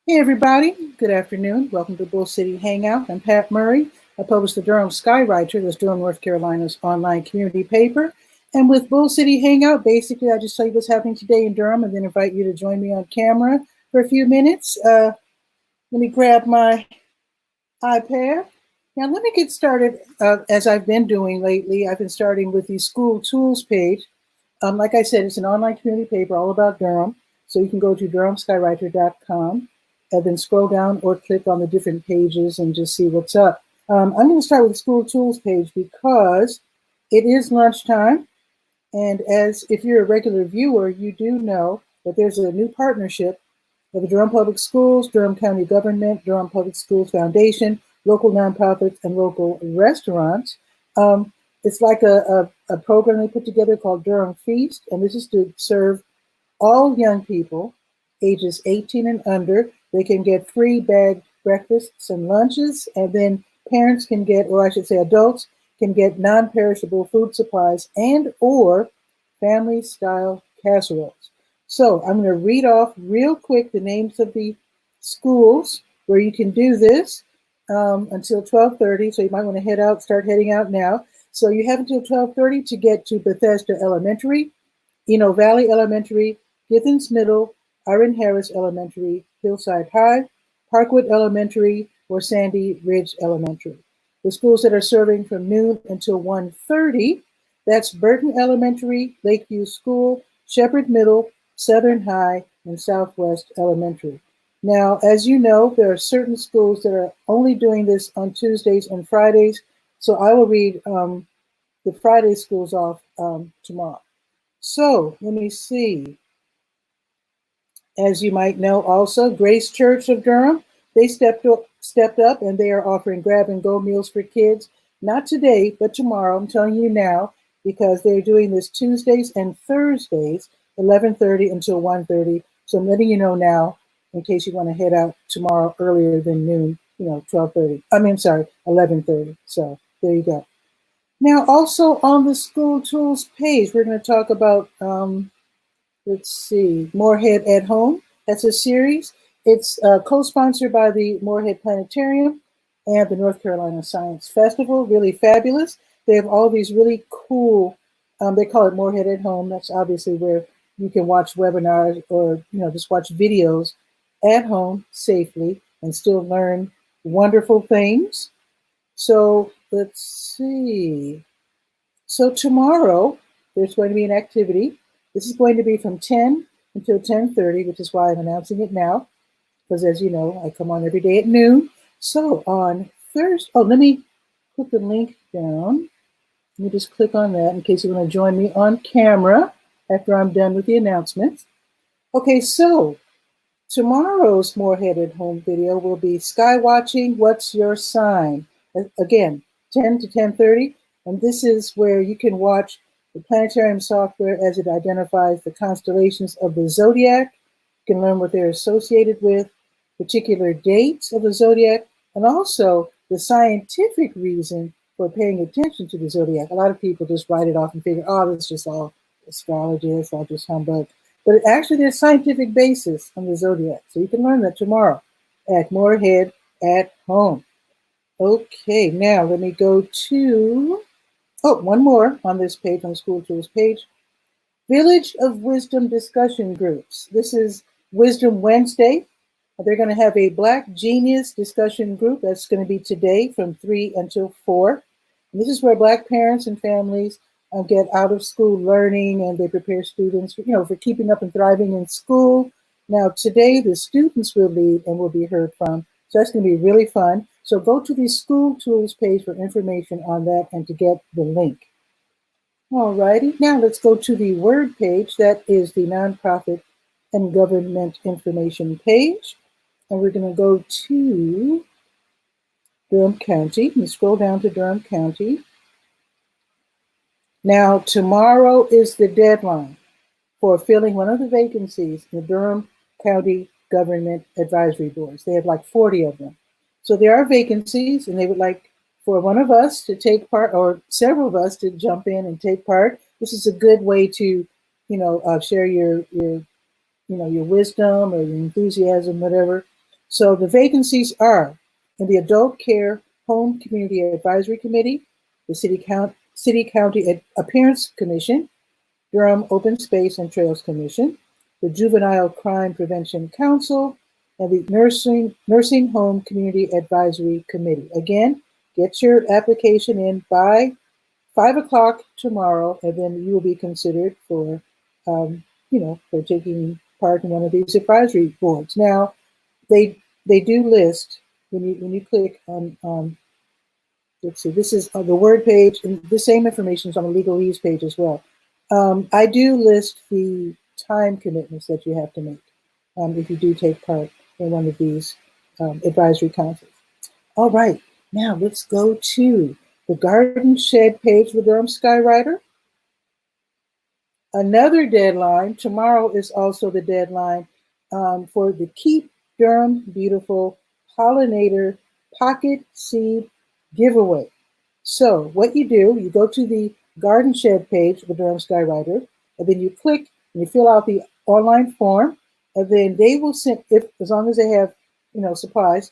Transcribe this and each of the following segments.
Hey everybody, good afternoon. Welcome to Bull City Hangout. I'm Pat Murray. I publish the Durham Skywriter, that's Durham, North Carolina's online community paper. And with Bull City Hangout, basically I just tell you what's happening today in Durham and then invite you to join me on camera for a few minutes. Let me grab my iPad. Now let me get started as I've been doing lately. I've been starting with the school tools page. Like I said, it's an online community paper all about Durham. So you can go to durhamskywriter.com and then scroll down or click on the different pages and just see what's up. I'm going to start with the school tools page because it is lunchtime. And as if you're a regular viewer, you do know that there's a new partnership of the Durham Public Schools, Durham County Government, Durham Public Schools Foundation, local nonprofits, and local restaurants. It's like a program they put together called Durham Feast, and this is to serve all young people ages 18 and under. They can get free bagged breakfasts and lunches, and then parents can get, or I should say adults, can get non-perishable food supplies and or family-style casseroles. So I'm going to read off real quick the names of the schools where you can do this until 12:30. So you might want to start heading out now. So you have until 12:30 to get to Bethesda Elementary, Eno Valley Elementary, Githens Middle, Iron Harris Elementary, Hillside High, Parkwood Elementary, or Sandy Ridge Elementary. The schools that are serving from noon until 1:30, that's Burton Elementary, Lakeview School, Shepherd Middle, Southern High, and Southwest Elementary. Now, as you know, there are certain schools that are only doing this on Tuesdays and Fridays, so I will read the Friday schools off tomorrow. So let me see. As you might know, also Grace Church of Durham, they stepped up and they are offering grab and go meals for kids. Not today, but tomorrow. I'm telling you now because they're doing this Tuesdays and Thursdays, 11:30 until 1:30. So I'm letting you know now in case you want to head out tomorrow earlier than noon. 12:30. I mean, sorry, 11:30. So there you go. Now, also on the school tools page, we're going to talk about, let's see, Moorhead at Home. That's a series. It's co-sponsored by the Moorhead Planetarium and the North Carolina Science Festival. Really fabulous. They have all these really cool, they call it Moorhead at Home. That's obviously where you can watch webinars or, just watch videos at home safely and still learn wonderful things. So let's see. So tomorrow there's going to be an activity. This is going to be from 10 until 10:30, which is why I'm announcing it now, because as you know, I come on every day at noon. So on Thursday, let me put the link down. Let me just click on that in case you want to join me on camera after I'm done with the announcements. Okay, so tomorrow's Moorhead at Home video will be Sky Watching, What's Your Sign? Again, 10 to 10:30. And this is where you can watch the planetarium software as it identifies the constellations of the zodiac. You can learn what they're associated with, particular dates of the zodiac, and also the scientific reason for paying attention to the zodiac. A lot of people just write it off and figure, oh, that's just all astrology, it's all just humbug. But actually, there's scientific basis on the zodiac. So you can learn that tomorrow at Moorhead at Home. Okay, now let me go to, one more on this page, on the School Tools page. Village of Wisdom discussion groups. This is Wisdom Wednesday. They're going to have a Black Genius discussion group. That's going to be today from 3 until 4. And this is where Black parents and families get out of school learning, and they prepare students, for keeping up and thriving in school. Now, today, the students will lead and will be heard from. So that's going to be really fun. So go to the School Tools page for information on that and to get the link. All righty. Now let's go to the Word page. That is the Nonprofit and Government Information page. And we're going to go to Durham County. You scroll down to Durham County. Now, tomorrow is the deadline for filling one of the vacancies in the Durham County Government Advisory Boards. They have like 40 of them. So there are vacancies, and they would like for one of us to take part, or several of us to jump in and take part. This is a good way to, share your wisdom or your enthusiasm, whatever. So the vacancies are in the Adult Care Home Community Advisory Committee, the City County Appearance Commission, Durham Open Space and Trails Commission, the Juvenile Crime Prevention Council, and the Nursing Home Community Advisory Committee. Again, get your application in by 5 o'clock tomorrow, and then you will be considered for, for taking part in one of these advisory boards. Now, they do list when you click on let's see, this is on the Word page, and the same information is on the legalese page as well. I do list the time commitments that you have to make if you do take part in one of these advisory councils. All right, now let's go to the Garden Shed page of the Durham Skywriter. Another deadline, tomorrow is also the deadline for the Keep Durham Beautiful Pollinator Pocket Seed Giveaway. So what you do, you go to the Garden Shed page of the Durham Skywriter, and then you click and you fill out the online form, and then they will send, as long as they have supplies,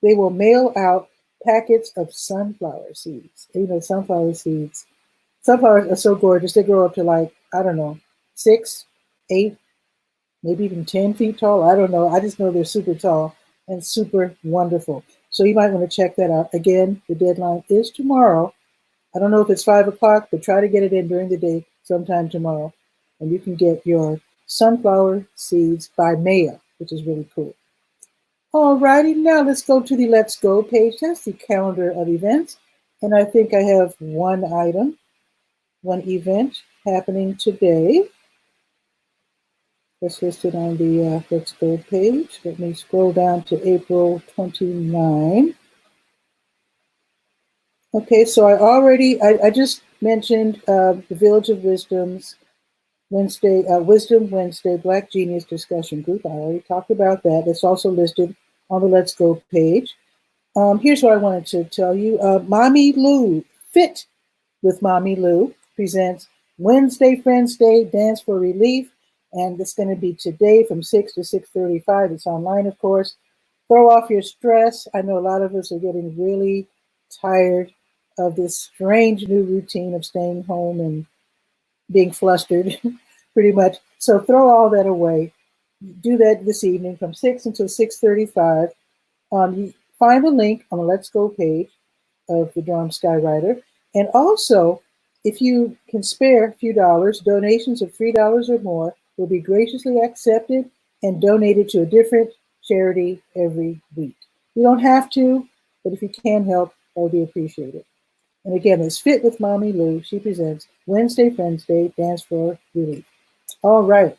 they will mail out packets of sunflower seeds. Sunflower seeds. Sunflowers are so gorgeous. They grow up to, like, I don't know, 6, 8, maybe even 10 feet tall. I don't know. I just know they're super tall and super wonderful. So you might want to check that out. Again, the deadline is tomorrow. I don't know if it's 5 o'clock, but try to get it in during the day sometime tomorrow. And you can get your sunflower seeds by mail, which is really cool. All righty, now let's go to the Let's Go page. That's the calendar of events. And I think I have one event happening today. That's listed on the Let's Go page. Let me scroll down to April 29. Okay, so I just mentioned the Village of Wisdom's Wednesday, Wisdom Wednesday Black Genius Discussion Group. I already talked about that. It's also listed on the Let's Go page. Here's what I wanted to tell you. Mommy Lou, Fit with Mommy Lou, presents Wednesday Friends Day Dance for Relief. And it's going to be today from 6 to 6:35. It's online, of course. Throw off your stress. I know a lot of us are getting really tired of this strange new routine of staying home and being flustered, pretty much. So throw all that away. Do that this evening from 6 until 6:35. You find the link on the Let's Go page of the Durham Skywriter. And also, if you can spare a few dollars, donations of $3 or more will be graciously accepted and donated to a different charity every week. You don't have to, but if you can help, that would be appreciated. And again, it's Fit with Mommy Lou. She presents Wednesday Friends Day Dance for Relief. All right.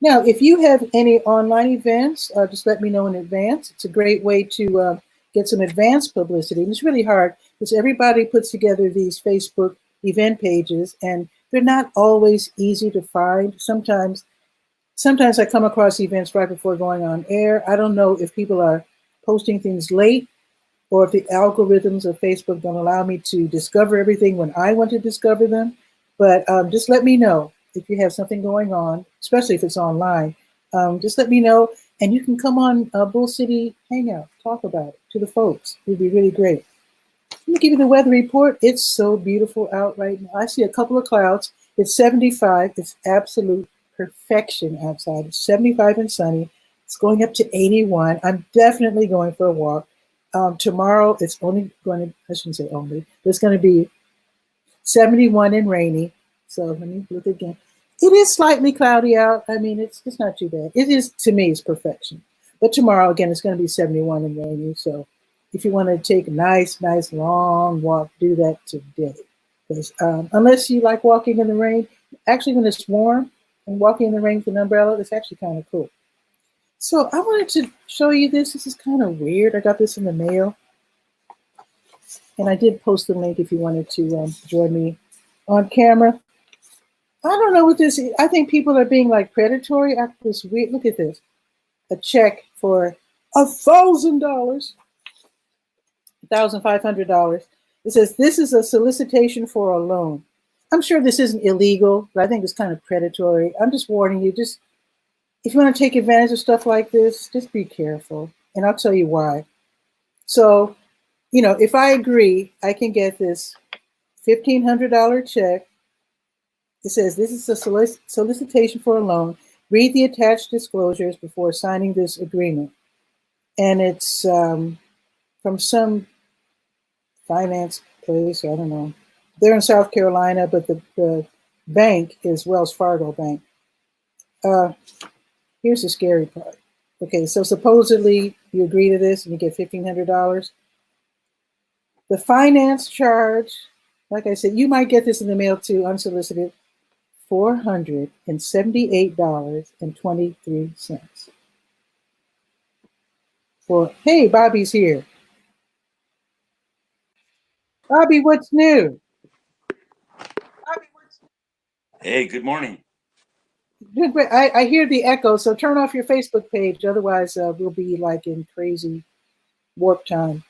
Now, if you have any online events, just let me know in advance. It's a great way to get some advanced publicity. And it's really hard because everybody puts together these Facebook event pages, and they're not always easy to find. Sometimes I come across events right before going on air. I don't know if people are posting things late or if the algorithms of Facebook don't allow me to discover everything when I want to discover them. But just let me know if you have something going on, especially if it's online. Just let me know, and you can come on Bull City Hangout, talk about it to the folks. It would be really great. Let me give you the weather report. It's so beautiful out right now. I see a couple of clouds. It's 75. It's absolute perfection outside. It's 75 and sunny. It's going up to 81. I'm definitely going for a walk. Tomorrow, it's only going to, I shouldn't say only, it's going to be 71 and rainy. So let me look again. It is slightly cloudy out. I mean, it's not too bad. It is, to me, it's perfection. But tomorrow, again, it's going to be 71 and rainy. So if you want to take a nice, long walk, do that today. Because unless you like walking in the rain, actually when it's warm and walking in the rain with an umbrella, it's actually kind of cool. So I wanted to show you this. This is kind of weird. I got this in the mail. And I did post the link if you wanted to join me on camera. I don't know what this is. I think people are being like predatory after this weird. Look at this. A check for $1,000. $1,500. It says, this is a solicitation for a loan. I'm sure this isn't illegal, but I think it's kind of predatory. I'm just warning you, just if you want to take advantage of stuff like this, just be careful. and I'll tell you why. So, if I agree, I can get this $1,500 check. It says this is a solicitation for a loan. Read the attached disclosures before signing this agreement. And it's from some finance place. I don't know. They're in South Carolina, but the bank is Wells Fargo Bank. Here's the scary part. Okay, so supposedly you agree to this and you get $1,500. The finance charge, like I said, you might get this in the mail too, unsolicited, $478.23. Hey, Bobby's here. Bobby, what's new? Hey, good morning. I hear the echo, so turn off your Facebook page. Otherwise, we'll be like in crazy warp time.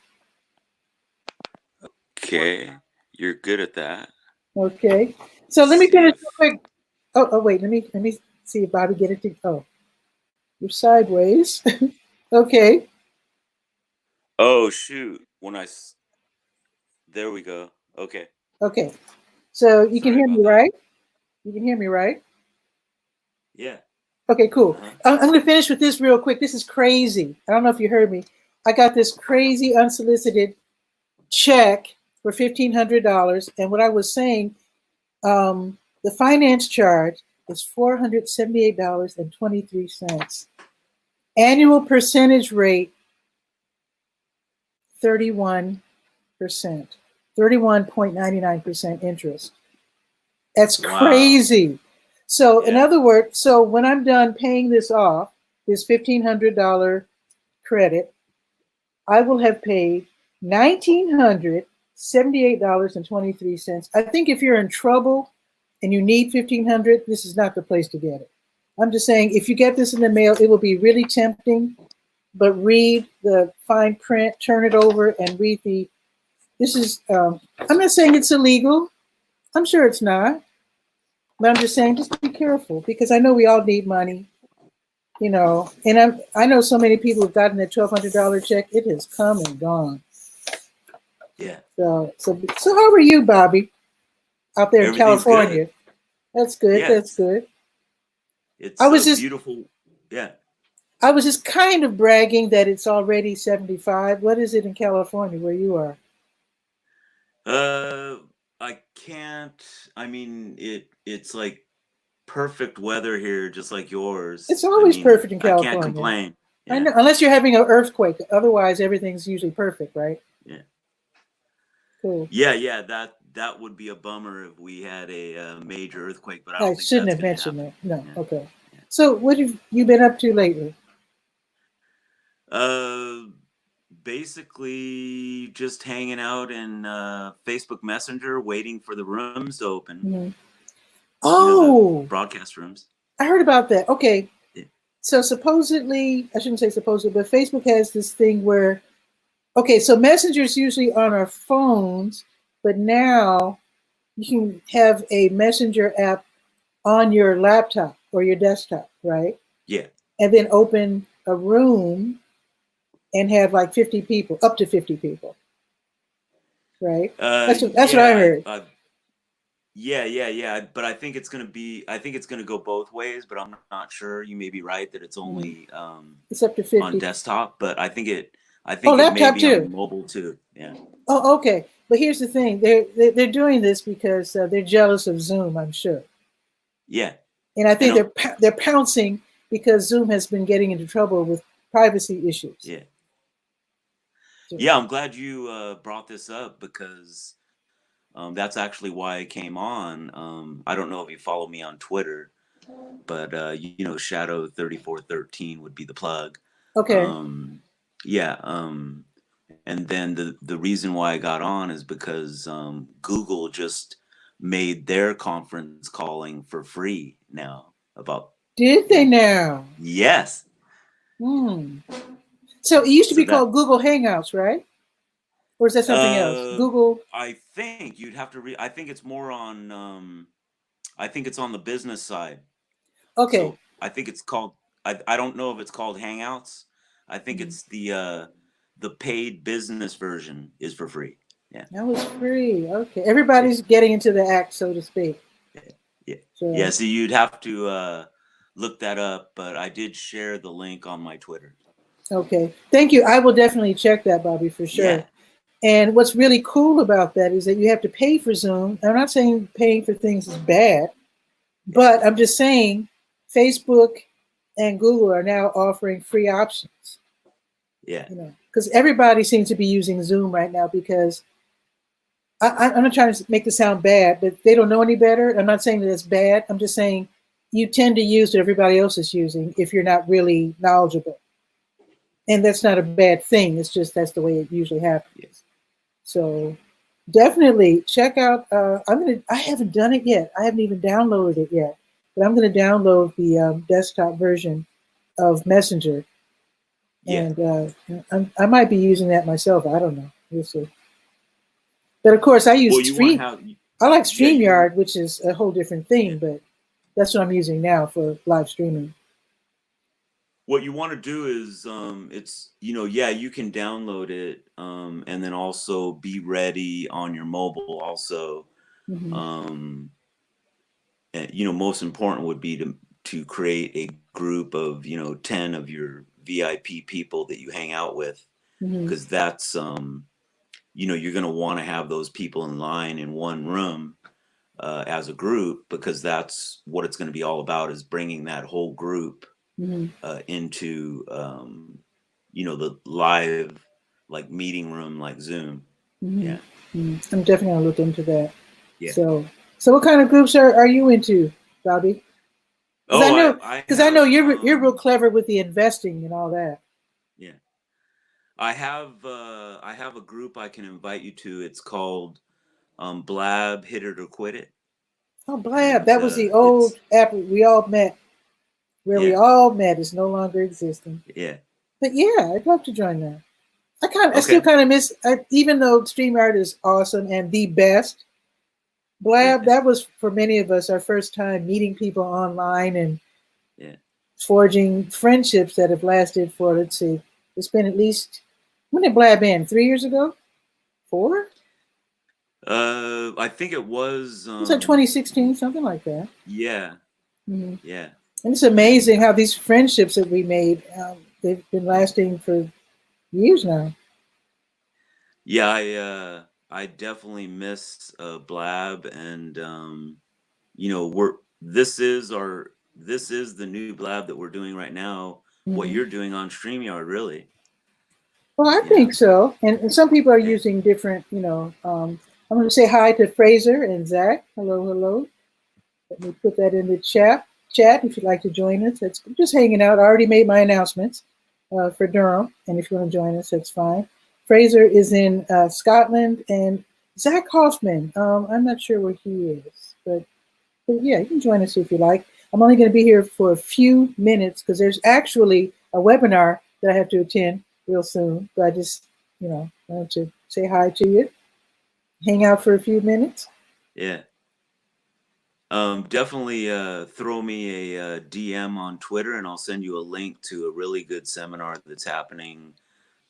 Okay, you're good at that. Okay, so let me finish real quick. Oh, wait, let me see if Bobby get it. Oh, you're sideways. Okay. Oh shoot! There we go. Okay. Okay. So you can Sorry hear about me, that. right? You can hear me, right? Yeah. Okay, cool. Uh-huh. I'm going to finish with this real quick. This is crazy. I don't know if you heard me. I got this crazy unsolicited check for $1,500, and what I was saying, the finance charge is $478.23. Annual percentage rate 31%, 31.99% interest. That's Wow. crazy. So, in Yeah. other words, when I'm done paying this off, this $1,500 credit, I will have paid $1,978.23. I think if you're in trouble and you need $1,500, this is not the place to get it. I'm just saying, if you get this in the mail, it will be really tempting, but read the fine print, turn it over, and read the. This is. I'm not saying it's illegal. I'm sure it's not. But I'm just saying, just be careful because I know we all need money, and I know so many people have gotten that $1,200 check. It has come and gone. Yeah. So how are you, Bobby, out there in Everything's California? good. That's good. Yeah, That's good. I it's was a just beautiful. Yeah. I was just kind of bragging that it's already 75. What is it in California where you are? Uh, I can't. I mean, it's like perfect weather here, just like yours. It's I always mean, perfect in I can't California. complain. I Yeah. know, unless you're having an earthquake. Otherwise, everything's usually perfect, right? Yeah. Cool. Yeah. That would be a bummer if we had a major earthquake, but I I don't think shouldn't that's have going to mentioned happen. that. No. Yeah. Okay. Yeah. So what have you been up to lately? Uh, Basically just hanging out in Facebook Messenger, waiting for the rooms to open. Hmm. The Oh, broadcast rooms. I heard about that. Okay. Yeah. So supposedly, I shouldn't say supposedly, but Facebook has this thing where, okay, so Messenger is usually on our phones, but now you can have a Messenger app on your laptop or your desktop, right? Yeah. And then open a room and have like 50 people, up to 50 people, right? That's what I Yeah. heard. Yeah. But I think it's gonna be. I think it's gonna go both ways. But I'm not sure. You may be right that it's Mhm. only It's up to on 50. desktop. But I think it. I Oh, think it may laptop be on too. mobile too. Yeah. Oh, okay. But here's the thing: they're doing this because they're jealous of Zoom, I'm sure, Yeah. and I I think know. they're pouncing because Zoom has been getting into trouble with privacy issues. Yeah. So, Yeah. I'm glad you brought this up because that's actually why I came on. I don't know if you follow me on Twitter, but Shadow 3413 would be the plug. okay. Um, yeah. And then the reason why I got on is because Google just made their conference calling for free now. About Did they yeah, now? yes. Hmm. So it used to So be that called Google Hangouts, right? Or is that something else? uh, Google. I think you'd have to read. I think it's more on. I think it's on the business side. Okay. So I think it's called. I don't know if it's called Hangouts, I think it's the paid business version is for free. Yeah. That was free. Okay, Yeah. everybody's getting into the act, so to speak. Yeah. So Yeah. So you'd have to look that up, but I did share the link on my Twitter. okay, thank you. I will definitely check that, Bobby, for sure. Yeah. And what's really cool about that is that you have to pay for Zoom. I'm not saying paying for things is bad, Yeah. but I'm just saying Facebook and Google are now offering free options. Yeah. You know, because everybody seems to be using Zoom right now because I'm not trying to make this sound bad, but they don't know any better. I'm not saying that it's bad. I'm just saying you tend to use what everybody else is using if you're not really knowledgeable. And that's not a bad thing. It's just that's the way it usually happens. Yes. So definitely check out. I haven't done it yet. I haven't even downloaded it yet, but I'm gonna download the desktop version of Messenger, Yeah. and I might be using that myself. I don't know. We'll see. But of course, I use Well, you want to Stream. have, I like yeah, you, StreamYard, which is a whole different yeah. thing, but that's what I'm using now for live streaming. What you want to do is, it's, yeah, you can download it, and then also be ready on your mobile also. Hmm. Um, and, most important would be to create a group of, 10 of your VIP people that you hang out with, Hmm. because that's, you're going to want to have those people in line in one room, as a group, because that's what it's going to be all about, is bringing that whole group Hmm. into, the live, like, meeting room, like Zoom. Hmm. Yeah. Hmm. I'm definitely gonna look into that. Yeah. So what kind of groups are you into, Bobby? Because I Oh, know I because I know have, you're real clever with the investing and all that. yeah, I have a group I can invite you to. It's called, Blab Hit It or Quit It. Oh, Blab, And that was the it's, old app we all met, where we yeah, all met. Is no longer existing. yeah. But yeah, I'd love to join that. I still Okay. kind of miss, even though StreamYard is awesome and the best. Yeah. Blab, that was for many of us our first time meeting people online and Yeah. forging friendships that have lasted for, let's see, it's been at least, when did Blab end? 3 years ago? 4? I think it was, It was like 2016, something like that. yeah, Hmm. yeah. And it's And amazing how these friendships that we made, they've been yeah. lasting for years now. Yeah, I definitely miss, Blab, and, we're this is the new Blab that we're doing right now. What Hmm. you're doing on StreamYard, really. Well, I Yeah. think so. And some people are Yeah. using different, I'm going to say hi to Fraser and Zach. Hello, hello. Let me put that in the chat if you'd like to join us. It's just hanging out. I already made my announcements for Durham, and if you want to join us, that's fine. Fraser is in Scotland, and Zach Hoffman. I'm not sure where he is, but yeah, you can join us if you like. I'm only going to be here for a few minutes because there's actually a webinar that I have to attend real soon. But I just, wanted to say hi to you, hang out for a few minutes. Yeah. Definitely, throw me a, DM on Twitter, and I'll send you a link to a really good seminar that's happening,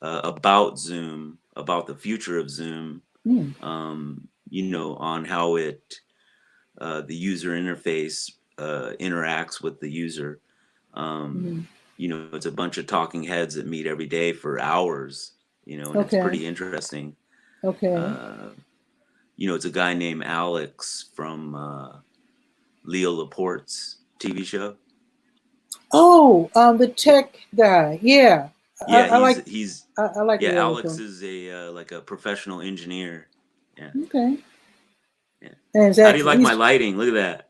about Zoom, about the future of Zoom, Mm. on how the user interface, interacts with the user. Um, Mm. it's a bunch of talking heads that meet every day for hours, and it's Okay. pretty interesting. Okay. Uh, it's a guy named Alex from, Leo Laporte's TV show. Oh, the Yeah, tech guy. Yeah, yeah, I like he's I like yeah. Leo Alex Laporte. is a, like a professional engineer. Yeah, Okay, yeah. and How do Zach, you like my lighting? Look at that.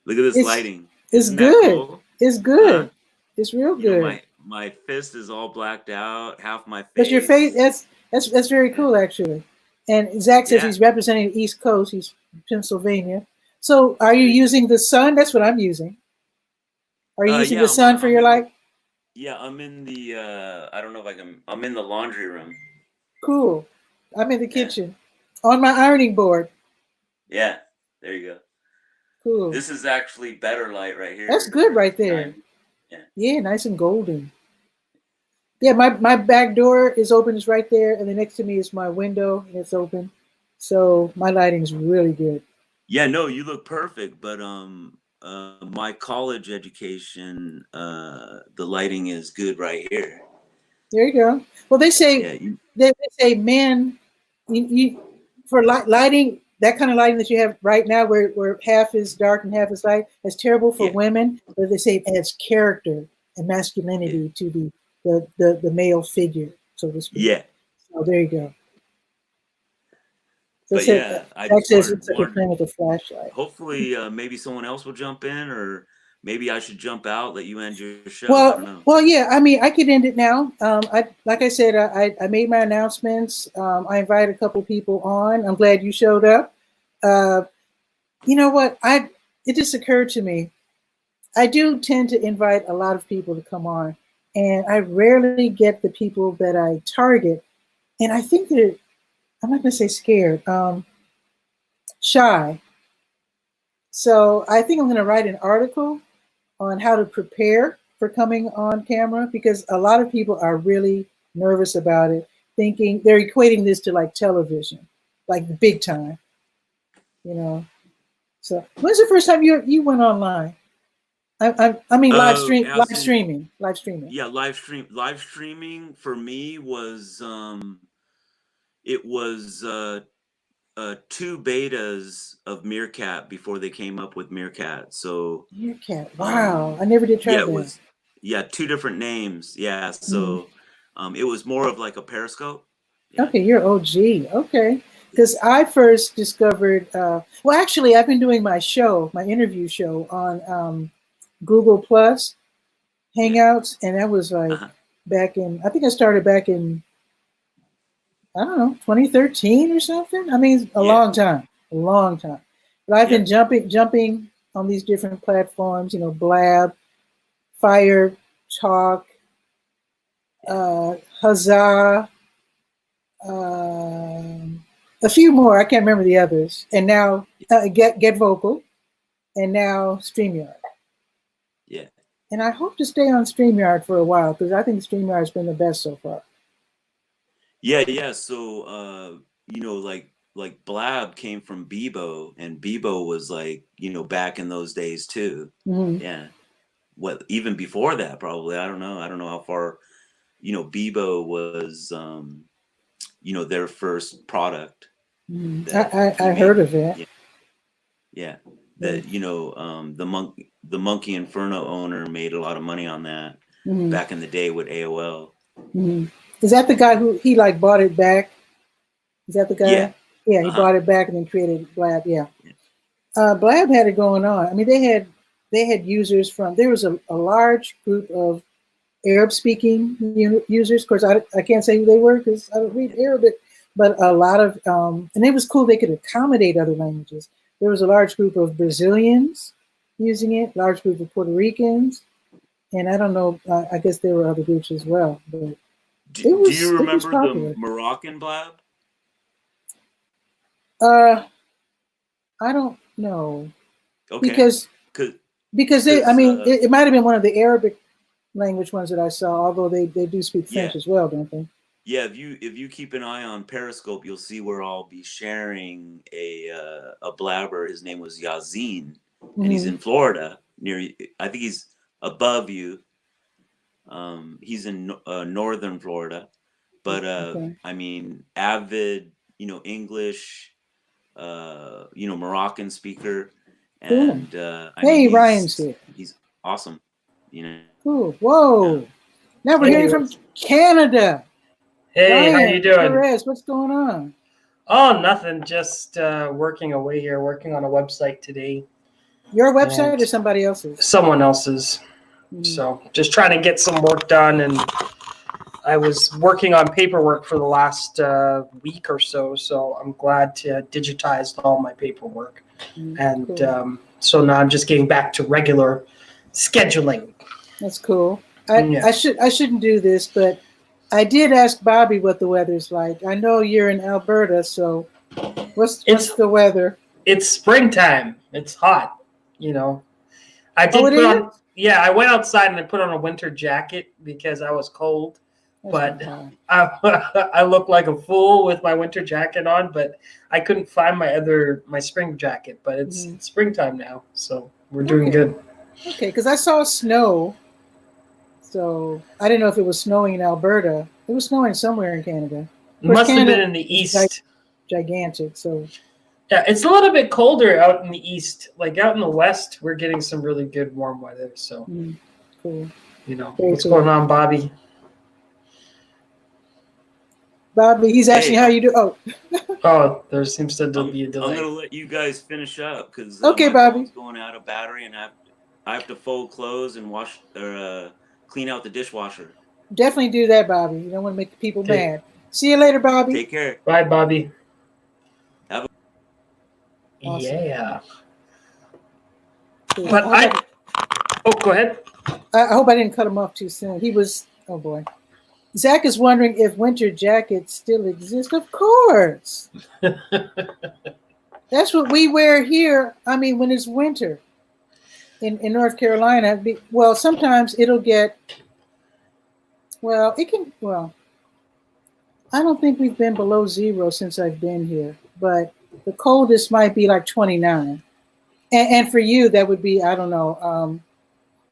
Look at this it's lighting. it's Isn't that good. cool? It's Huh? good. It's real good. My fist is all blacked out, half my But your face, face. that's very Yeah, cool actually. And Zach says yeah. he's representing the East Coast. He's Pennsylvania. So are you There you using the sun? That's what I'm using. Are you go. using the Yeah. sun for I'm your in the. light? Yeah, I'm in the. I don't know if I can. I'm in the laundry room. Cool. I'm in the Yeah, kitchen on my ironing board. yeah. There you go. Cool. This is actually better light right That's here good for right this there. time. Yeah. Yeah, nice and golden. Yeah, my back door is open, it's right there, and then next to me is my window and it's open. So my lighting's really good. Yeah, no, you look perfect, but my college education, the lighting is good right here. There you go. Well, Yeah, you, they say men, you for lighting, that kind of lighting that you have right now, where half is dark and half is light, that's terrible for yeah, women. But they say it adds character and yeah, masculinity to the male figure, so to speak. yeah. So there you go. So it But said, yeah, I Jack just says it's like a wanted friend with a flashlight. hopefully maybe someone else will jump in, or maybe I should jump out, let you end your show. I don't know. Well, yeah. I mean, I could end it now. I like I said, I made my announcements. I invited a couple people on. I'm glad you showed up. Uh, you know what? It just occurred to me. I do tend to invite a lot of people to come on, and I rarely get the people that I target. And I think that I'm not going to say scared, shy. So I think I'm going to write an article on how to prepare for coming on camera because a lot of people are really nervous about it, thinking they're equating this to like television, like big time, you know. So when's the first time you went online? I mean As in, live streaming. yeah, live streaming for me was it was two betas of Meerkat before they came up with Meerkat. So Meerkat. Wow, um I never did try yeah, it that. was, yeah, two different names. Yeah, Mm. so it was more of like a Periscope. Yeah. Okay, you're OG. Okay. Yeah. Because I first discovered, well, actually, I've been doing my show, my interview show on Google Plus Yeah. Hangouts, and that was like Uh-huh. back in, I think I started back in, I don't know, 2013 or something. I mean, a Yeah. long time, a long time. But I've Yeah. been jumping on these different platforms, Blab, Fire Talk, Yeah. Huzzah, a few more. I can't remember the others. And now Get Vocal, and now StreamYard. Yeah. And I hope to stay on StreamYard for a while because I think StreamYard's been the best so far. Yeah, yeah. So like Blab came from Bebo, and Bebo was like, back in those days too. Mm-hmm. Yeah. What, even before that, probably. I don't know. I don't know how far, Bebo was their first product Mm-hmm. that he I made. heard of it. Yeah. Yeah. Yeah. That, the Monkey Inferno owner made a lot of money on that Mm-hmm. back in the day with AOL. Mm-hmm. Is that the guy who he like bought it back? Is that the Yeah. guy? Yeah, he Uh-huh. bought it back and then created Blab. Yeah, Yeah. Blab had it going on. I mean, they had users from. There was a large group of Arab speaking users. Of course, I can't say who they were because I don't read Yeah. Arabic, but a lot of and it was cool. They could accommodate other languages. There was a large group of Brazilians using it, large group of Puerto Ricans, and I don't know. I guess there were other groups as well, but Do you it was remember the popular. Moroccan Blab? Uh, I don't know Okay. because Cause, I cause mean, it might have been one of the Arabic language ones that I saw, although they do speak yeah. French as well, don't they? Yeah, if you keep an eye on Periscope, you'll see where I'll be sharing a blabber. His name was Yazin, and he's Mm-hmm. in Florida near. I think he's above you. He's in northern Florida, but Okay. I mean, avid, English, Moroccan speaker, Cool. and I mean, Hey, Ryan's he's here. he's awesome. You know, Cool. yeah. Whoa. Now we're Hey, hearing from Canada. hey, how you Ryan doing? Perez, what's going on? Oh, nothing. Just working away here, working on a website today, Your website or and somebody else's? someone else's. Mm. So just trying to get some work done. And I was working on paperwork for the last week or so. So I'm glad to digitize all my paperwork. And Cool. so now I'm just getting back to regular scheduling. That's cool. Yeah. I shouldn't do this, but I did ask Bobby what the weather's like. I know you're in Alberta, so what's It's the weather? it's springtime. It's hot. You know, I Oh, did it put is? on. Yeah, I went outside and I put on a winter jacket because I was cold. but not bad. I look like a fool with my winter jacket on, but I couldn't find my spring jacket, but it's springtime now, so we're doing good. Okay, because I saw snow, so I didn't know if it was snowing in Alberta. It was snowing somewhere in Canada. It must have been in the east. Gigantic, so. Yeah, it's a little bit colder out in the east. Like out in the west, we're getting some really good warm weather. So, Cool. What's going on, Bobby? Bobby, he's asking how you do. Oh, there seems to be a delay. I'm gonna let you guys finish up because okay, my Bobby. phone's going out of battery, and I have to fold clothes and wash or clean out the dishwasher. Definitely do that, Bobby. You don't want to make the people mad. See you later, Bobby. Take care. Bye, Bobby. Awesome. Yeah. Cool. But go ahead. I hope I didn't cut him off too soon. He was, oh boy. Zach is wondering if winter jackets still exist. Of course. That's what we wear here. I mean, when it's winter in North Carolina. Sometimes it'll get, I don't think we've been below 0 since I've been here, but the coldest might be like 29. And for you, that would be, I don't know.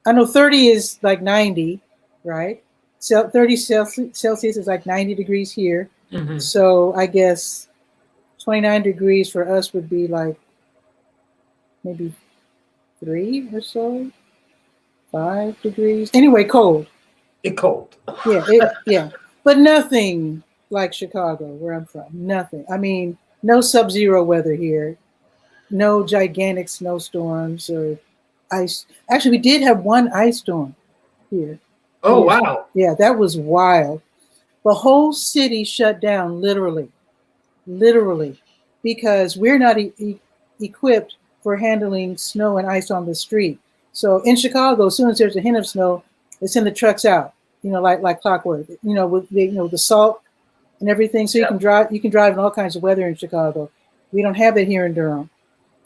I know 30 is like 90, right? So 30 Celsius is like 90 degrees here. Mm-hmm. So I guess 29 degrees for us would be like maybe 3 or so, 5 degrees. Anyway, cold. It's cold. Yeah. But nothing like Chicago, where I'm from. Nothing. I mean, no sub-zero weather here. No gigantic snowstorms or ice. Actually, we did have one ice storm here. Oh, wow. Yeah, that was wild. The whole city shut down, literally, because we're not equipped for handling snow and ice on the street. So in Chicago, as soon as there's a hint of snow, they send the trucks out, like clockwork, with the salt and everything. So you can drive in all kinds of weather in Chicago. We don't have that here in Durham.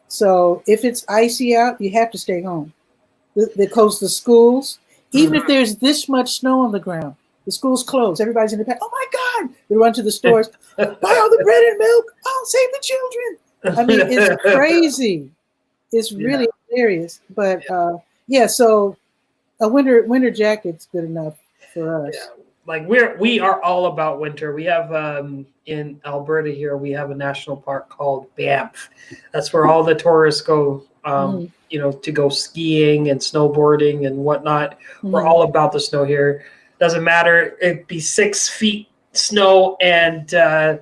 So if it's icy out, you have to stay home. They close the schools. Even if there's this much snow on the ground, the school's closed. Everybody's in the back. Oh my God! They run to the stores, buy all the bread and milk. Oh, save the children! I mean, it's crazy. It's really hilarious. But so a winter jacket's good enough for us. Yeah. Like we are all about winter. We have in Alberta here, we have a national park called Banff. That's where all the tourists go. To go skiing and snowboarding and whatnot. We're all about the snow here. Doesn't matter. It'd be 6 feet snow and not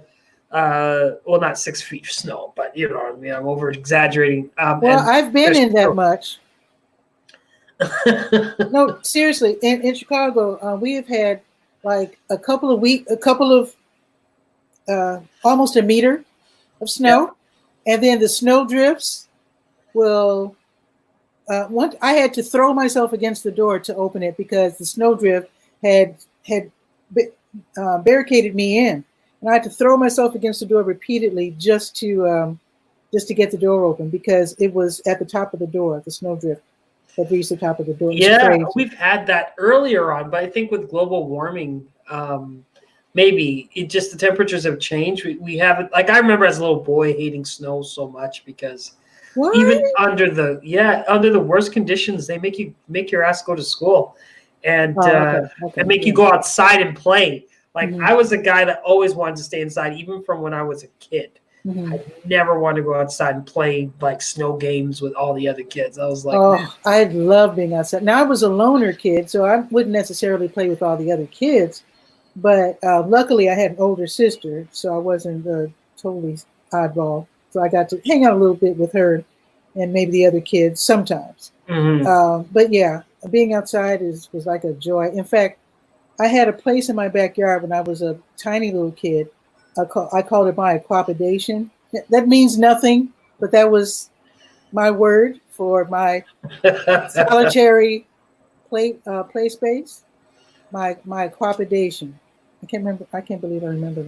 6 feet snow, but I'm over exaggerating. I've been in that much. No, seriously, in Chicago, we have had like a couple of almost a meter of snow, and then the snow drifts will. I had to throw myself against the door to open it because the snowdrift had barricaded me in, and I had to throw myself against the door repeatedly just to get the door open because it was at the top of the door. The snowdrift had reached the top of the door. We've had that earlier on, but I think with global warming, maybe the temperatures have changed. We haven't. Like I remember as a little boy hating snow so much because. What? Even under the worst conditions, they make your ass go to school, and make you go outside and play. Like I was a guy that always wanted to stay inside, even from when I was a kid. I never wanted to go outside and play like snow games with all the other kids. I was like, I love being outside. Now I was a loner kid, so I wouldn't necessarily play with all the other kids. But luckily, I had an older sister, so I wasn't totally oddball. So I got to hang out a little bit with her and maybe the other kids sometimes. But yeah, being outside was like a joy. In fact, I had a place in my backyard when I was a tiny little kid. I called it my aquapidation. That means nothing, but that was my word for my solitary play space. My aquapidation. I can't believe I remember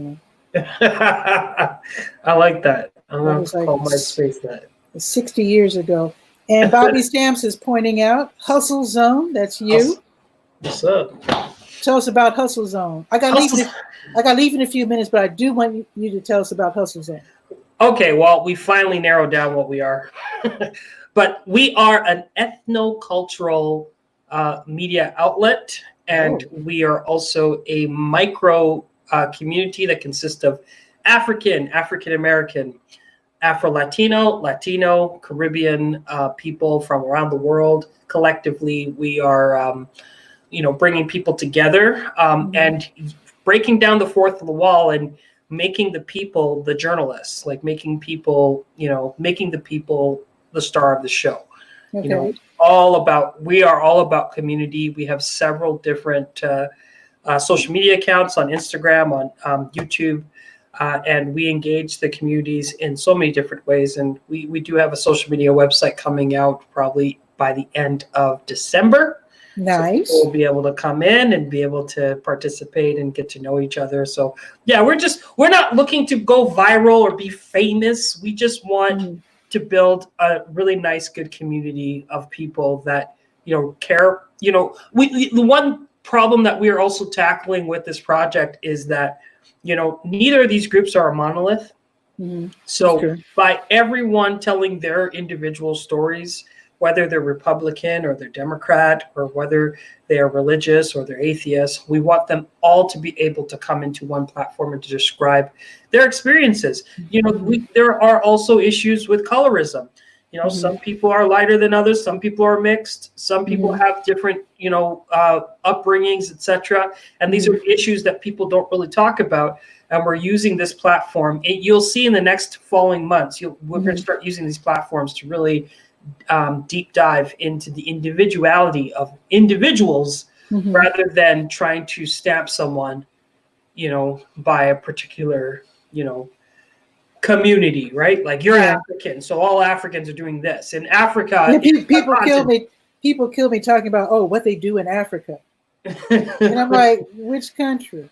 that. I like that. I'm going to call my space that. 60 years ago. And Bobby Stamps is pointing out, Hustle Zone, that's you. What's up? Tell us about Hustle Zone. I got to leave in a few minutes, but I do want you to tell us about Hustle Zone. Okay, well, we finally narrowed down what we are. But we are an ethnocultural media outlet, and we are also a micro community that consists of African American, Afro-Latino, Latino, Caribbean people from around the world. Collectively, we are, bringing people together and breaking down the fourth wall and making the people the journalists, like making people the star of the show. Okay. We are all about community. We have several different social media accounts on Instagram, on YouTube, and we engage the communities in so many different ways. And we do have a social media website coming out probably by the end of December. Nice. So we'll be able to come in and be able to participate and get to know each other. So yeah, we're not looking to go viral or be famous. We just want to build a really nice, good community of people that, care. The one problem that we are also tackling with this project is that, neither of these groups are a monolith. So by everyone telling their individual stories, whether they're Republican or they're Democrat or whether they are religious or they're atheists, we want them all to be able to come into one platform and to describe their experiences. There are also issues with colorism. Some people are lighter than others. Some people are mixed. Some people have different, upbringings, etc. And these are issues that people don't really talk about. And we're using this platform. You'll see in the next following months, we're going to start using these platforms to really deep dive into the individuality of individuals rather than trying to stamp someone, by a particular, community, right? Like you're African, so all Africans are doing this. In Africa, people kill me talking about what they do in Africa, and I'm like, which country?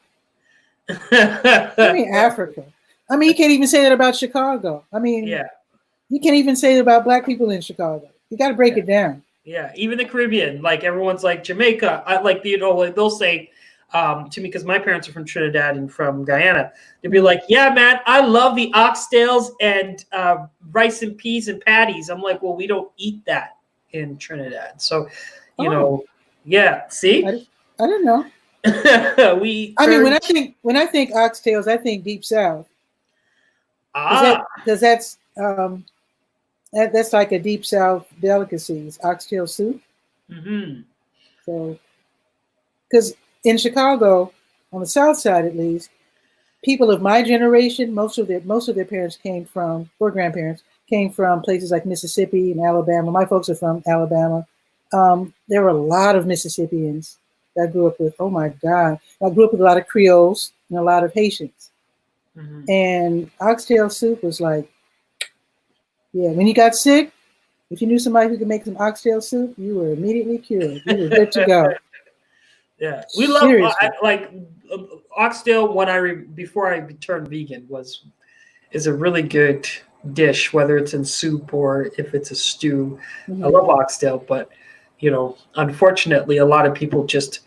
I mean, Africa. I mean, you can't even say that about Chicago. I mean, you can't even say that about Black people in Chicago. You got to break it down. Yeah, even the Caribbean, like everyone's like Jamaica. They'll say to me, because my parents are from Trinidad and from Guyana, they'd be like, "Yeah, man, I love the oxtails and rice and peas and patties." I'm like, "Well, we don't eat that in Trinidad." So, see, I didn't know. When I think oxtails, I think Deep South. Because that's like a Deep South delicacy, oxtail soup. So, because in Chicago, on the South Side at least, people of my generation, most of their parents came from, or grandparents came from places like Mississippi and Alabama. My folks are from Alabama. There were a lot of Mississippians that I grew up with. Oh my God. I grew up with a lot of Creoles and a lot of Haitians. And oxtail soup was like, when you got sick, if you knew somebody who could make some oxtail soup, you were immediately cured. You were good to go. Yeah, we love oxtail. Before I turned vegan, is a really good dish, whether it's in soup or if it's a stew. I love oxtail, but unfortunately, a lot of people just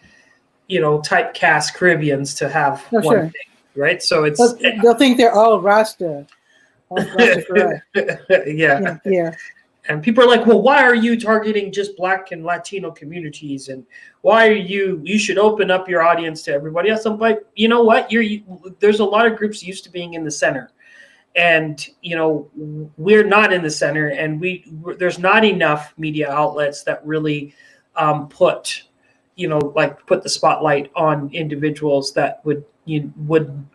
typecast Caribbeans to have one thing, right? So they'll think they're all Rasta. Yeah. And people are like, well, why are you targeting just Black and Latino communities? And why are you should open up your audience to everybody else. But you know what? There's a lot of groups used to being in the center. And, we're not in the center, and there's not enough media outlets that really put the spotlight on individuals that would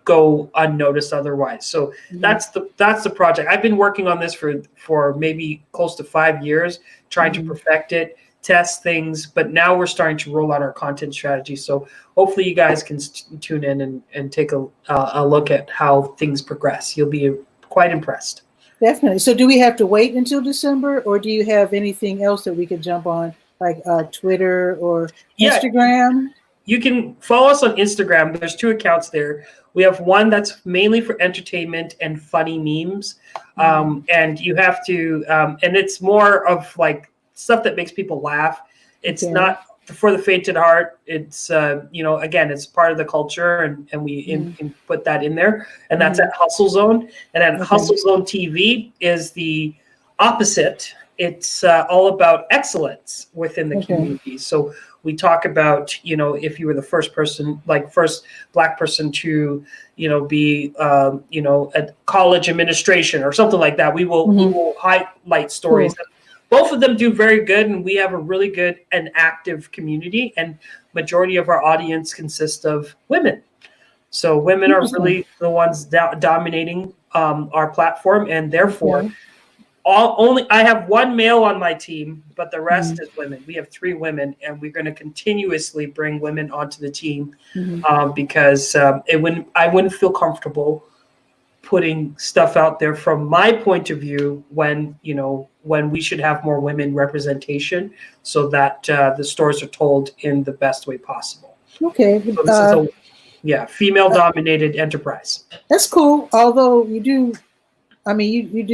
go unnoticed otherwise. So that's the project. I've been working on this for maybe close to 5 years, trying to perfect it, test things, but now we're starting to roll out our content strategy. So hopefully you guys can tune in and take a look at how things progress. You'll be quite impressed. Definitely. So do we have to wait until December, or do you have anything else that we could jump on, like Twitter or Instagram? You can follow us on Instagram. There's 2 accounts there. We have one that's mainly for entertainment and funny memes. And you have to, and it's more of like stuff that makes people laugh. It's not for the faint at heart. It's again, it's part of the culture, and we can put that in there, and that's at Hustle Zone. And then Hustle Zone TV is the opposite. It's all about excellence within the community. So we talk about, if you were the first Black person to, be, at college administration or something like that, we will highlight stories. Cool. Both of them do very good, and we have a really good and active community, and majority of our audience consists of women. So women are really the ones dominating our platform, and therefore I have one male on my team, but the rest is women. We have 3 women, and we're going to continuously bring women onto the team because I wouldn't feel comfortable putting stuff out there from my point of view when we should have more women representation, so that the stories are told in the best way possible. Okay. So this is a female-dominated enterprise. That's cool. Although you do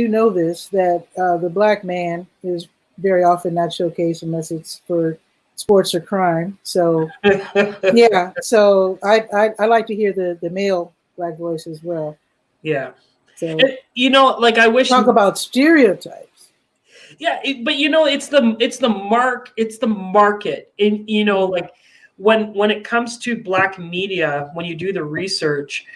know this, that the Black man is very often not showcased unless it's for sports or crime. So yeah. So I like to hear the male Black voice as well. Yeah. So I wish talk about stereotypes. Yeah, but it's the market. And when it comes to Black media, when you do the research,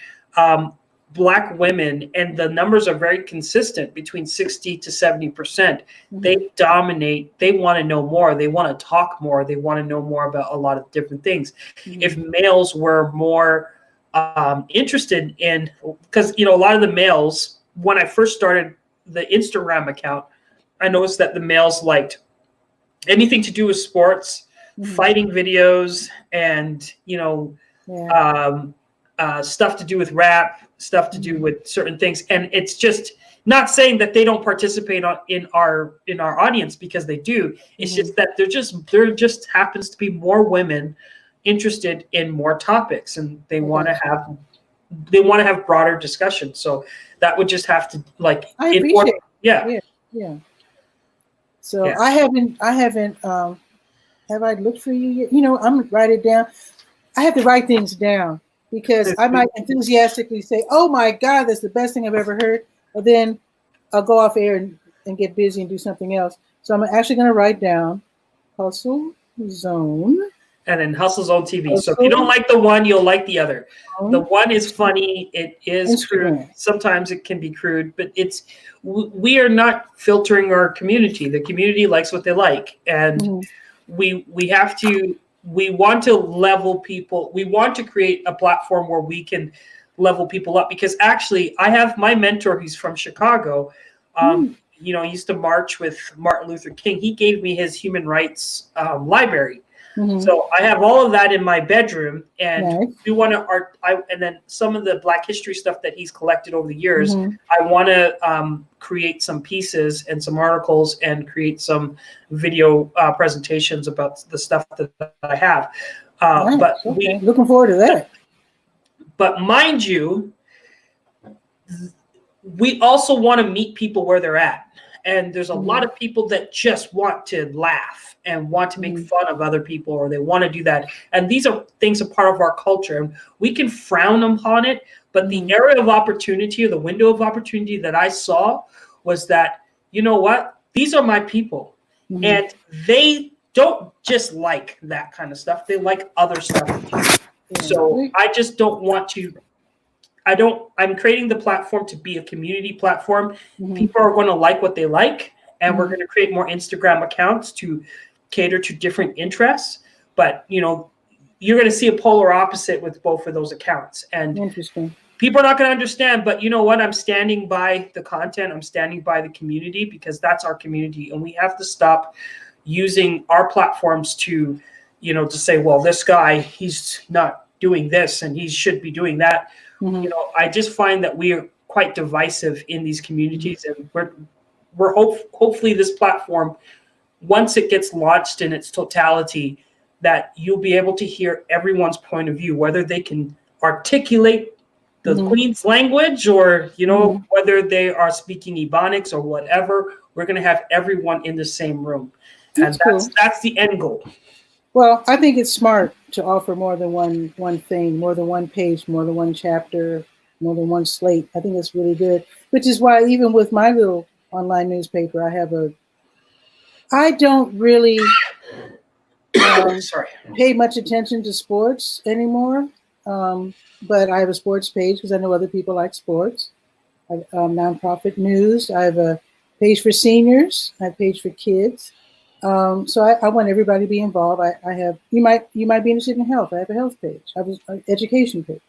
Black women, and the numbers are very consistent, between 60 to 70%. They dominate. They want to know more. They want to talk more. They want to know more about a lot of different things. If males were more interested in, because a lot of the males, when I first started the Instagram account, I noticed that the males liked anything to do with sports, fighting videos, and stuff to do with rap, stuff to do with certain things. And it's just not saying that they don't participate in our audience, because they do. It's just that there just happens to be more women interested in more topics, and they want to have broader discussion. So that would just have to I appreciate it. Yeah. So I haven't have I looked for you yet? I'm gonna write it down. I have to write things down, because I might enthusiastically say, "Oh my God, that's the best thing I've ever heard," but then I'll go off air and get busy and do something else. So I'm actually going to write down Hustle Zone. And then Hustle Zone TV. So if you don't like the one, you'll like the other. The one is funny. It is crude. Sometimes it can be crude, but we are not filtering our community. The community likes what they like, and we want to level people. We want to create a platform where we can level people up, because actually I have my mentor who's from Chicago. He used to march with Martin Luther King. He gave me his human rights library. So I have all of that in my bedroom, and we want to and then some of the Black history stuff that he's collected over the years. I want to create some pieces and some articles and create some video presentations about the stuff that I have. But looking forward to that. But mind you, we also want to meet people where they're at. And there's a lot of people that just want to laugh and want to make fun of other people, or they want to do that. And these are things a part of our culture, and we can frown upon it. But the area of opportunity, or the window of opportunity that I saw, was that, these are my people, and they don't just like that kind of stuff. They like other stuff too. So I just don't want to. I'm creating the platform to be a community platform. People are going to like what they like, and we're going to create more Instagram accounts to cater to different interests. But, you're going to see a polar opposite with both of those accounts. And interesting. People are not going to understand, but you know what? I'm standing by the content. I'm standing by the community, because that's our community. And we have to stop using our platforms to, to say, well, this guy, he's not doing this and he should be doing that. I just find that we are quite divisive in these communities, and we're hopefully this platform, once it gets launched in its totality, that you'll be able to hear everyone's point of view, whether they can articulate the Queen's language, or whether they are speaking Ebonics or whatever. We're going to have everyone in the same room, and that's the end goal. Well, I think it's smart to offer more than one thing, more than one page, more than one chapter, more than one slate. I think it's really good, which is why even with my little online newspaper, I don't really Sorry. pay much attention to sports anymore. But I have a sports page because I know other people like sports. I have nonprofit news. I have a page for seniors. I have a page for kids. So I want everybody to be involved. I have you might be interested in health. I have a health page. I have an education page.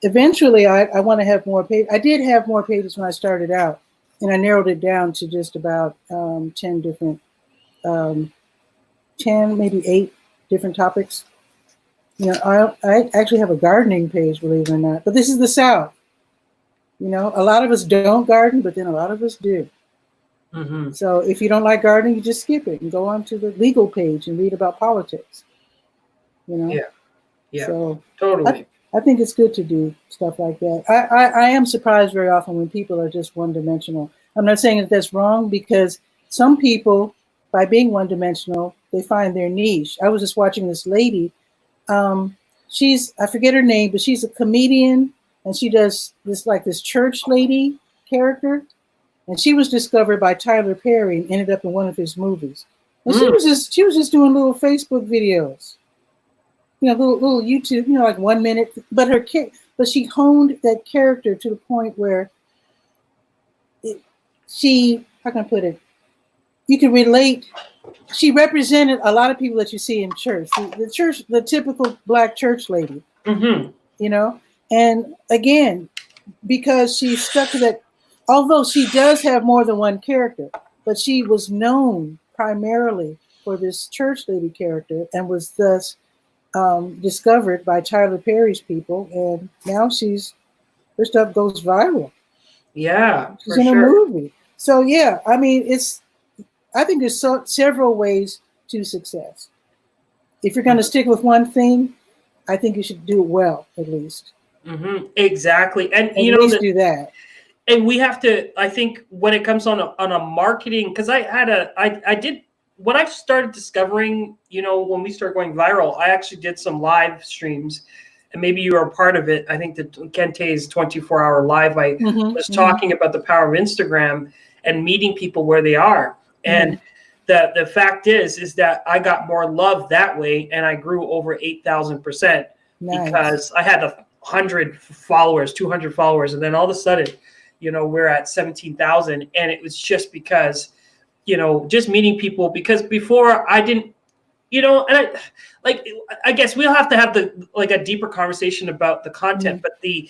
Eventually, I want to have more pages. I did have more pages when I started out, and I narrowed it down to just about 10 different, 10 maybe 8 different topics. You know, I actually have a gardening page, believe it or not. But this is the South. You know, a lot of us don't garden, but then a lot of us do. Mm-hmm. So if you don't like gardening, you just skip it and go on to the legal page and read about politics. You know? Yeah, So totally. I think it's good to do stuff like that. I am surprised very often when people are just one-dimensional. I'm not saying that that's wrong, because some people, by being one-dimensional, they find their niche. I was just watching this lady. I forget her name, but she's a comedian, and she does this church lady character. And she was discovered by Tyler Perry and ended up in one of his movies. And she was just doing little Facebook videos, you know, little YouTube, you know, like 1 minute. But she honed that character to the point where how can I put it? You can relate. She represented a lot of people that you see in church. The typical Black church lady, you know. And again, because she stuck to that. Although she does have more than one character, but she was known primarily for this church lady character and was thus discovered by Tyler Perry's people. And now her stuff goes viral. Yeah, She's for in a sure. movie. So yeah, I mean, I think there's several ways to success. If you're going to stick with one thing, I think you should do it well, at least. Exactly. And At you know least that, do that. and we have to, I think when it comes on a marketing, because I did what I started discovering, you know, when we started going viral, I actually did some live streams, and maybe you were a part of it. I think that Kente's 24-hour live, I was talking about the power of Instagram and meeting people where they are. And the fact is that I got more love that way, and I grew over 8,000% because I had 100 followers, 200 followers, and then all of a sudden, you know, we're at 17,000, and it was just because, you know, just meeting people. Because before I didn't, you know, and I guess we'll have to have a deeper conversation about the content, but the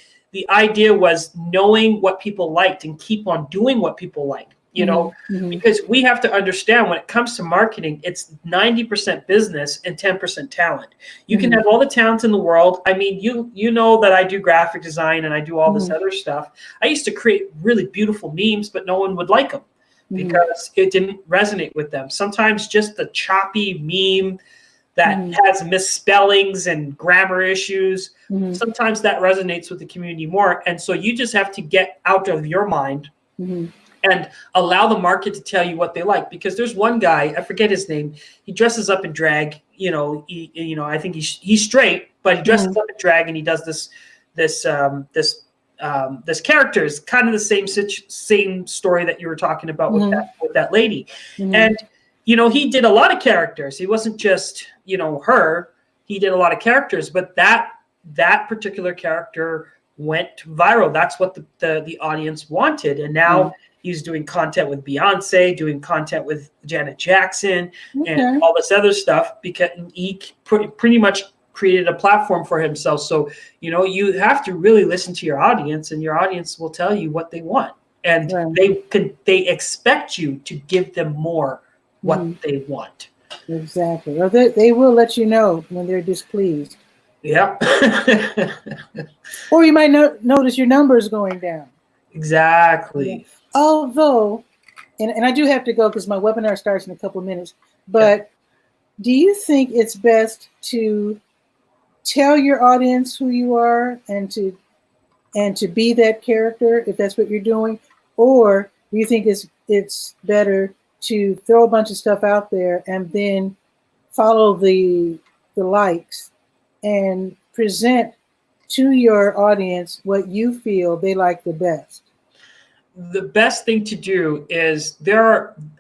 idea was knowing what people liked and keep on doing what people like, you know, because we have to understand when it comes to marketing, it's 90% business and 10% talent. You can have all the talent in the world. I mean, you know that I do graphic design and I do all this other stuff. I used to create really beautiful memes, but no one would like them because it didn't resonate with them. Sometimes just the choppy meme that has misspellings and grammar issues, sometimes that resonates with the community more. And so you just have to get out of your mind and allow the market to tell you what they like. Because there's one guy, I forget his name, he dresses up in drag, you know, I think he's straight, but he dresses up in drag and he does this character is kind of the same story that you were talking about with that lady. And you know, he did a lot of characters. He wasn't just, you know, her. He did a lot of characters, but that particular character went viral. That's what the audience wanted. And now he's doing content with Beyonce, doing content with Janet Jackson, and all this other stuff, because he pretty much created a platform for himself. So, you know, you have to really listen to your audience, and your audience will tell you what they want. And they expect you to give them more what they want. Exactly. Or they will let you know when they're displeased. Yeah. Or you might notice your numbers going down. Exactly. Yeah. Although, and I do have to go because my webinar starts in a couple of minutes, but do you think it's best to tell your audience who you are and to be that character if that's what you're doing? Or do you think it's better to throw a bunch of stuff out there and then follow the likes and present to your audience what you feel they like the best? The best thing to do is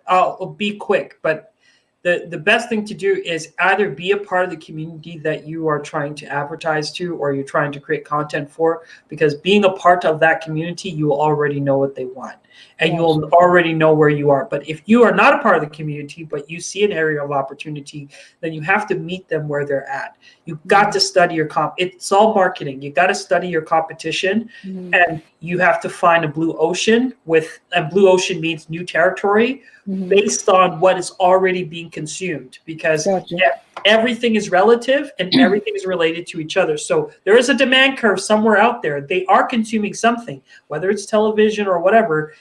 I'll be quick, but the best thing to do is either be a part of the community that you are trying to advertise to or you're trying to create content for, because being a part of that community, you will already know what they want and you will already know where you are. But if you are not a part of the community, but you see an area of opportunity, then you have to meet them where they're at. You've got to study your it's all marketing. You got to study your competition, and you have to find a blue ocean and blue ocean means new territory based on what is already being consumed, because everything is relative and everything is related to each other. So there is a demand curve somewhere out there. They are consuming something, whether it's television or whatever.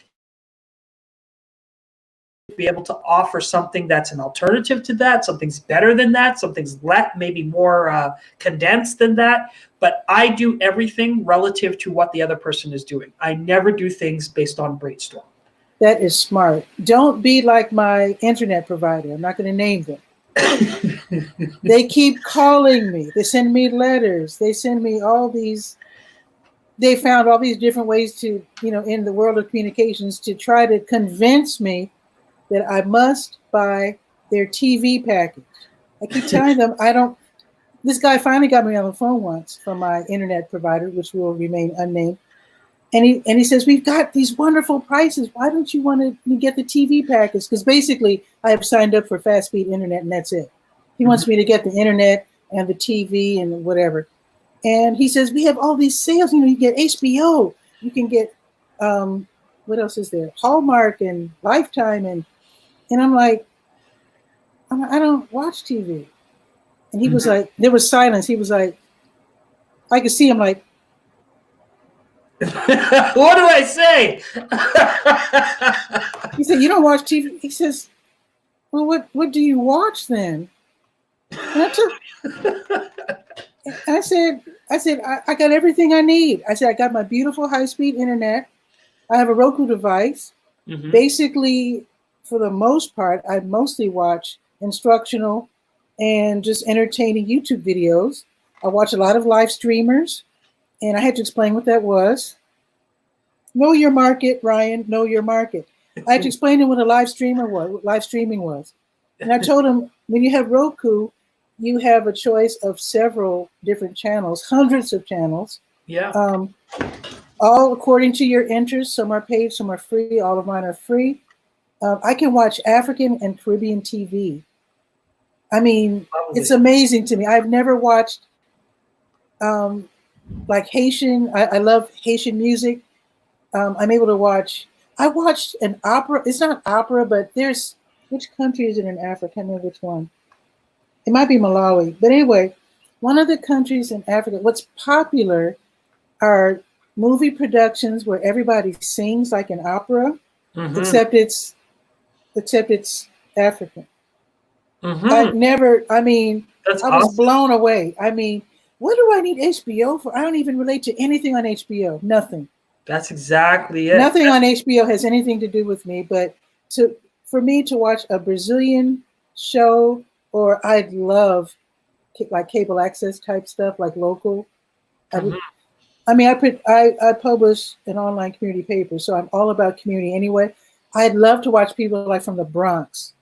Be able to offer something that's an alternative to that, something's better than that, something's maybe more condensed than that. But I do everything relative to what the other person is doing. I never do things based on brainstorm. That is smart. Don't be like my internet provider. I'm not going to name them. They keep calling me. They send me letters. They send me all these. They found all these different ways to, in the world of communications, to try to convince me that I must buy their TV package. I keep telling them I don't. This guy finally got me on the phone once from my internet provider, which will remain unnamed. And he says, we've got these wonderful prices. Why don't you want to get the TV package? Because basically I have signed up for fast speed internet and that's it. He wants me to get the internet and the TV and whatever. And he says, we have all these sales. You get HBO. You can get, what else is there? Hallmark and Lifetime. And I'm like, I don't watch TV. And he was like, there was silence. He was like, I could see him like, what do I say? He said, you don't watch TV? He says, well, what do you watch then? And I said, I got everything I need. I said, I got my beautiful high-speed internet. I have a Roku device. Basically, for the most part, I mostly watch instructional and just entertaining YouTube videos. I watch a lot of live streamers. And I had to explain what that was. Know your market, Ryan. Know your market. I had to explain to him what a live streaming was. And I told him, when you have Roku, you have a choice of several different channels, hundreds of channels. Yeah. All according to your interests. Some are paid, some are free. All of mine are free. I can watch African and Caribbean TV. I mean, it's amazing to me. I've never watched like Haitian. I love Haitian music. I'm able to watch. I watched an opera. It's not opera, but there's, which country is it in Africa? I can't remember which one. It might be Malawi. But anyway, one of the countries in Africa, what's popular are movie productions where everybody sings like an opera, except it's African. I was blown away. I mean, what do I need HBO for? I don't even relate to anything on HBO. Nothing. That's exactly it. Nothing on HBO has anything to do with me. But for me to watch a Brazilian show, or I'd love like cable access type stuff, like local. I publish an online community paper, so I'm all about community anyway. I'd love to watch people like from the Bronx,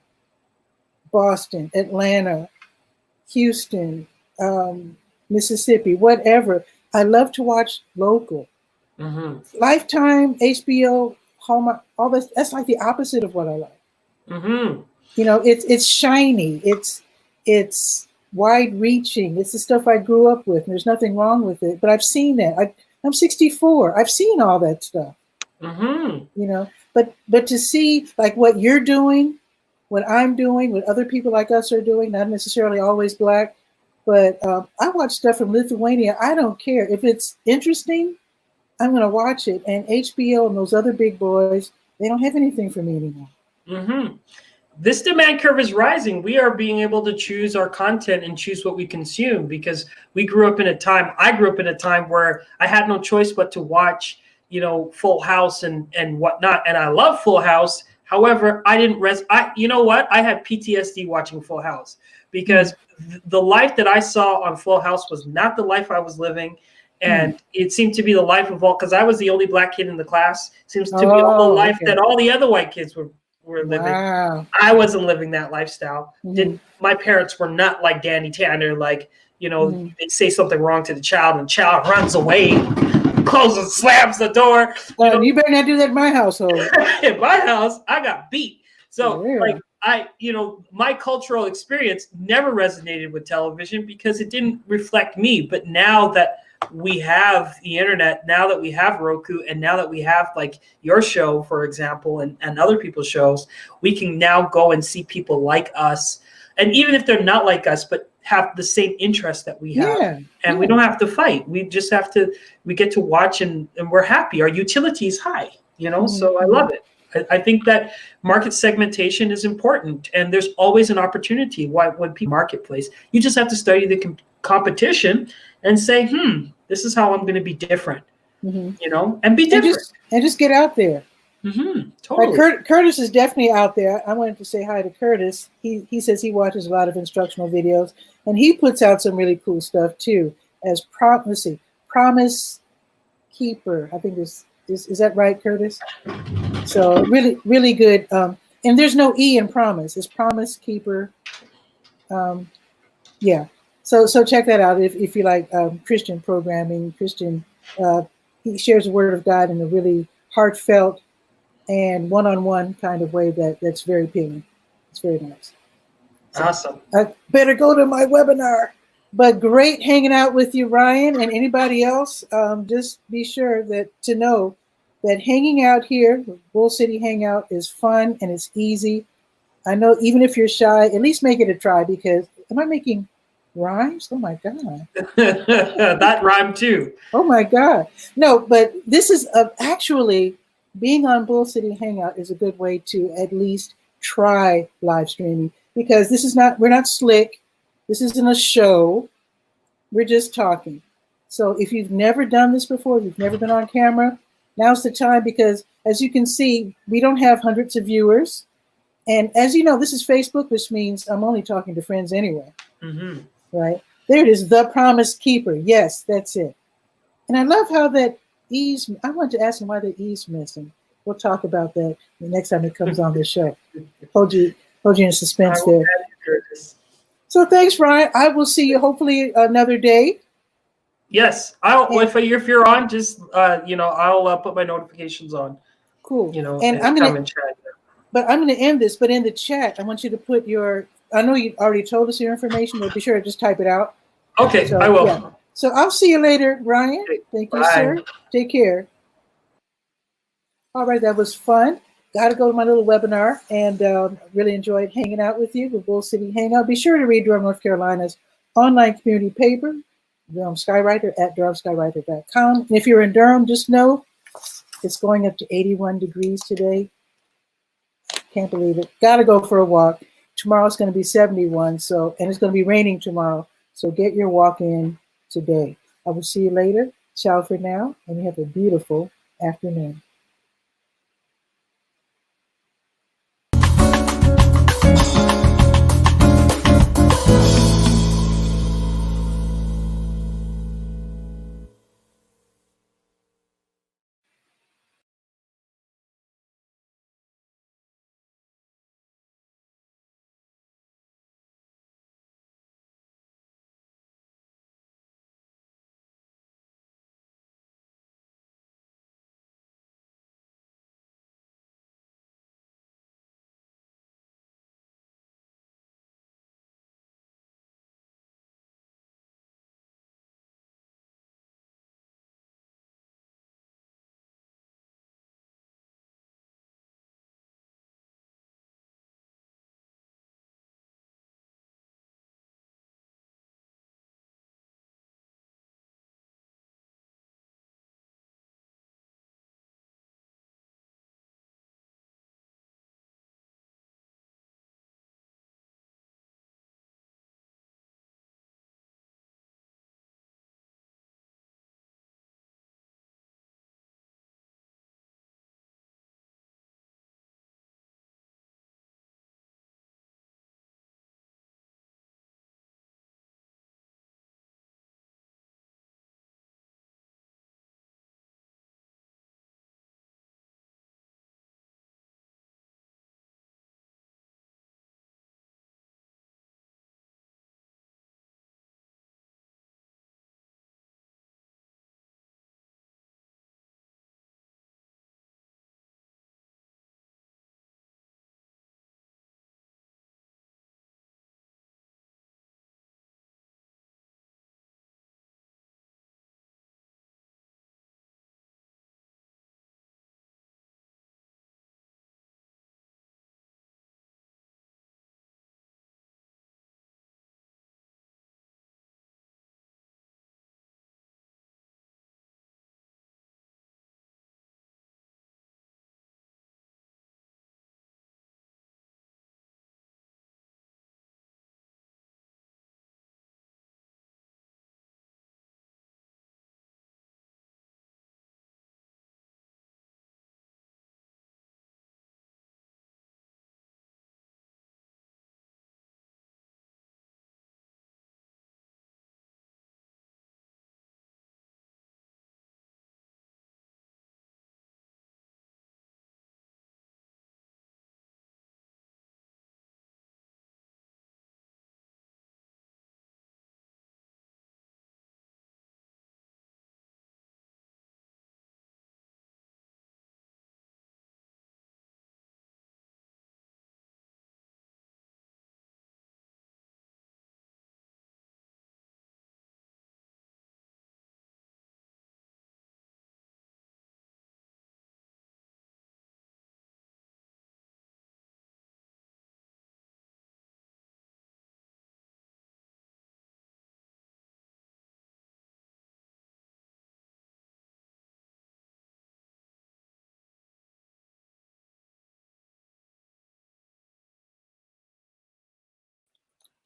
Boston, Atlanta, Houston, Mississippi, whatever. I love to watch local. Lifetime, HBO, Hallmark, all this. That's like the opposite of what I like. It's shiny. It's wide-reaching. It's the stuff I grew up with. And there's nothing wrong with it. But I've seen that. I'm 64. I've seen all that stuff. But to see like what you're doing, what I'm doing, what other people like us are doing, not necessarily always Black, but I watch stuff from Lithuania. I don't care. If it's interesting, I'm going to watch it. And HBO and those other big boys, they don't have anything for me anymore. This demand curve is rising. We are being able to choose our content and choose what we consume, because I grew up in a time where I had no choice but to watch, Full House and whatnot. And I love Full House. However, I didn't you know what? I had PTSD watching Full House because the life that I saw on Full House was not the life I was living. And it seemed to be the life of all, because I was the only black kid in the class. Seems to be all the life that all the other white kids were living. Wow. I wasn't living that lifestyle. My parents were not like Danny Tanner, like, you know, they say something wrong to the child and the child runs away, closes, slams the door. You better not do that in my household. In my house, I got beat. So Yeah. like my cultural experience never resonated with television because it didn't reflect me. But now that we have the internet, now that we have Roku, and now that we have like your show, for example, and other people's shows, we can now go and see people like us. And even if they're not like us, but have the same interest that we have. And we don't have to fight. We just have to, we get to watch and we're happy. Our utility is high, you know, so I love it. I think that market segmentation is important, and there's always an opportunity. When people marketplace, you just have to study the competition and say, this is how I'm going to be different, you know, and be different. And just get out there. Totally. Like Curtis is definitely out there. I wanted to say hi to Curtis. He says he watches a lot of instructional videos, and he puts out some really cool stuff too. As Promise Keeper. I think is that right, Curtis? So really, really good. And there's no E in Promise. It's Promise Keeper. Yeah. So check that out if you like Christian programming. Christian. He shares the Word of God in a really heartfelt and one-on-one kind of way that's very appealing. It's very nice. So awesome. I better go to my webinar. But great hanging out with you, Ryan, and anybody else. Just be sure to know that hanging out here, Bull City Hangout, is fun and it's easy. I know even if you're shy, at least make it a try, because am I making rhymes? Oh my God. That rhymed too. Oh my God. No, but this is actually being on Bull City Hangout is a good way to at least try live streaming, because we're not slick. This isn't a show. We're just talking. So if you've never done this before, if you've never been on camera, now's the time, because as you can see, we don't have hundreds of viewers. And as you know, this is Facebook, which means I'm only talking to friends anyway. Right? There it is, The Promise Keeper. Yes, that's it. And I love how that E's, I wanted to ask him why the E's missing. We'll talk about that the next time it comes on the show. Hold you in suspense there. So thanks, Ryan. I will see you hopefully another day. Yes, if you're on, just I'll put my notifications on. Cool. You know, and I'm gonna end this. But in the chat, I want you to put your. I know you already told us your information, but be sure to just type it out. Okay, so, I will. Yeah. So I'll see you later, Ryan. Thank you, sir. Take care. All right, that was fun. Got to go to my little webinar, and really enjoyed hanging out with you with Bull City Hangout. Be sure to read Durham, North Carolina's online community paper, Durham Skywriter, at durhamskywriter.com. And if you're in Durham, just know it's going up to 81 degrees today. Can't believe it. Got to go for a walk. Tomorrow's going to be 71, and it's going to be raining tomorrow. So get your walk in today. I will see you later. Ciao for now, and you have a beautiful afternoon.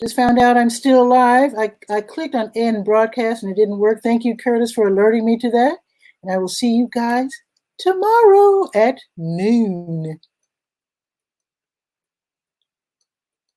Just found out I'm still live. I clicked on end broadcast and it didn't work. Thank you, Curtis, for alerting me to that. And I will see you guys tomorrow at noon.